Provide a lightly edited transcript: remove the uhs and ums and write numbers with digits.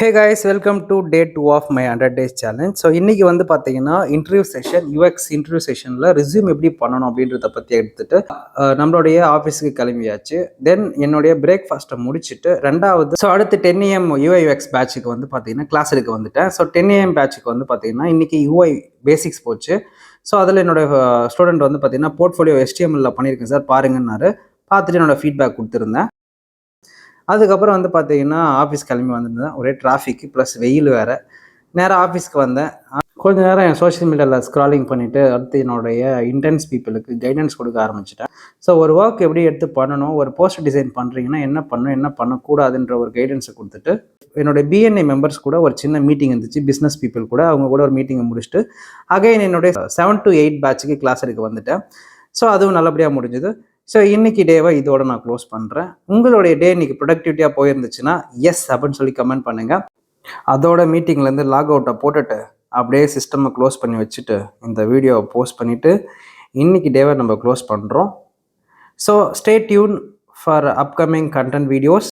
Hey guys, welcome to day 2 of my 100 days challenge. So இன்றைக்கி வந்து பார்த்தீங்கன்னா interview session, UX interview செஷனில் ரிஸ்யூம் எப்படி பண்ணணும் அப்படின்றத பற்றி எடுத்துகிட்டு நம்மளுடைய ஆஃபீஸுக்கு கிளம்பியாச்சு. தென் என்னுடைய பிரேக்ஃபாஸ்ட்டை முடிச்சுட்டு ரெண்டாவது அடுத்து 10 AM யூஐஎக்ஸ் பேட்சுக்கு வந்து பார்த்தீங்கன்னா கிளாஸ் எடுக்க வந்துட்டேன். ஸோ 10 AM பேட்சுக்கு வந்து பார்த்தீங்கன்னா இன்றைக்கி யூஐ பேசிக்ஸ் போச்சு. ஸோ அதில் என்னோடய ஸ்டூடெண்ட் வந்து பார்த்தீங்கன்னா போர்ட்ஃபோலியோ HTML பண்ணியிருக்கேன் சார் பாருங்கன்னாரு. பார்த்துட்டு என்னோடய ஃபீட்பேக் கொடுத்துருந்தேன். அதுக்கப்புறம் வந்து பார்த்தீங்கன்னா ஆஃபீஸ் கிளம்பி வந்திருந்தேன். ஒரே டிராஃபிக் ப்ளஸ் வெயில் வேறு. நேராக ஆஃபீஸ்க்கு வந்தேன். கொஞ்ச நேரம் என் சோஷியல் மீடியாவில் ஸ்க்ராலிங் பண்ணிவிட்டு அடுத்து என்னுடைய இன்டென்ஸ் பீப்புளுக்கு கைடன்ஸ் கொடுக்க ஆரம்பிச்சிட்டேன். ஸோ ஒரு ஒர்க் எப்படி எடுத்து பண்ணணும், ஒரு போஸ்டர் டிசைன் பண்ணுறீங்கன்னா என்ன பண்ணணும், என்ன பண்ணக்கூடாதுன்ற ஒரு கைடன்ஸை கொடுத்துட்டு என்னுடைய BNI மெம்பர்ஸ் கூட ஒரு சின்ன மீட்டிங் இருந்துச்சு. பிஸ்னஸ் பீப்புள் கூட அவங்க கூட ஒரு மீட்டிங்கை முடிச்சுட்டு அகைன் என்னுடைய 7 to 8 பேட்சுக்கு கிளாஸ் எடுக்க வந்துட்டேன். ஸோ அதுவும் நல்லபடியாக முடிஞ்சுது. ஸோ இன்னைக்கு டேவை இதோட நான் க்ளோஸ் பண்ணுறேன். உங்களுடைய டே இன்னைக்கு ப்ரொடக்டிவிட்டியாக போயிருந்துச்சுன்னா எஸ் அப்படின்னு சொல்லி கமெண்ட் பண்ணுங்கள். அதோட மீட்டிங்லேருந்து லாக் அவுட்டை போட்டுட்டு அப்படியே சிஸ்டமை க்ளோஸ் பண்ணி வச்சுட்டு இந்த வீடியோவை போஸ்ட் பண்ணிவிட்டு இன்னைக்கு டேவை நம்ம க்ளோஸ் பண்ணுறோம். So stay tune for upcoming content videos.